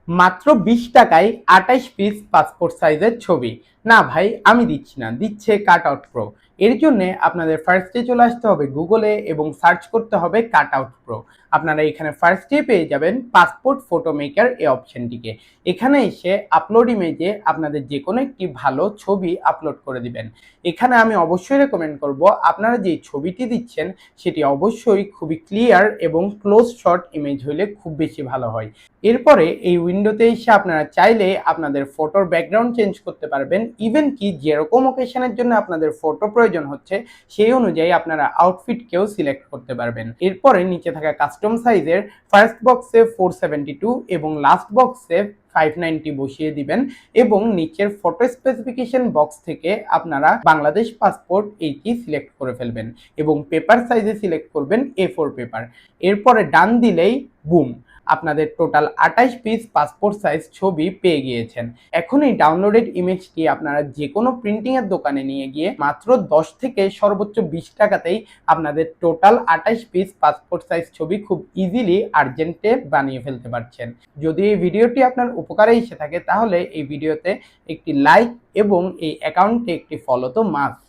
মাত্র 20 টাকায় 28 piece passport সাইজের ছবি। না ভাই, আমি দিচ্ছি না, দিচ্ছে কাট আউট প্রো। এর জন্য আপনাদের ফার্স্টে চলে আসতে হবে গুগলে এবং সার্চ করতে হবে কাট আউট প্রো। আপনারা এখানে ফার্স্টে পেয়ে যাবেন পাসপোর্ট ফটো মেকার এই অপশনটিকে। এখানে এসে আপলোড ইমেজে আপনাদের যে কোনো একটি ভালো ছবি আপলোড করে দিবেন। এখানে আমি অবশ্যই রেকমেন্ড করব আপনারা যে ছবিটি দিচ্ছেন সেটি অবশ্যই খুবই ক্লিয়ার এবং ক্লোজ শট ইমেজ হলে খুব বেশি ভালো হয়। এরপরে এই উইন্ডোতে এসে আপনারা চাইলে আপনাদের ফটোর ব্যাকগ্রাউন্ড চেঞ্জ করতে পারবেন। ইভেন কি যেরকম ওকেশনের জন্য আপনাদের ফটো প্রয়োজন হচ্ছে সেই অনুযায়ী আপনারা আউটফিটকেও সিলেক্ট করতে পারবেন। এরপরে নিচে থাকা কাস্টম সাইজের ফার্স্ট বক্সে 472 এবং লাস্ট বক্সে 590 বসিয়ে দিবেন এবং নিচের ফটো স্পেসিফিকেশন বক্স থেকে আপনারা বাংলাদেশ পাসপোর্ট এইটি সিলেক্ট করে ফেলবেন এবং পেপার সাইজে সিলেক্ট করবেন A4 পেপার। এরপরে ডান দিলেই বুম, আপনাদের টোটাল 28 পিস পাসপোর্ট সাইজ ছবি পেয়ে গিয়েছেন। এখন এই ডাউনলোডেড ইমেজটি আপনারা যে কোনো প্রিন্টিং এর দোকানে নিয়ে গিয়ে মাত্র 10 থেকে সর্বোচ্চ 20 টাকাতেই আপনাদের টোটাল 28 পিস পাসপোর্ট সাইজ ছবি খুব ইজিলি আর্জেন্টে বানিয়ে ফেলতে পারছেন। যদি এই ভিডিওটি আপনার উপকারে এসে থাকে তাহলে এই ভিডিওতে একটি লাইক এবং এই অ্যাকাউন্টে একটি ফলো তো মাস্ট।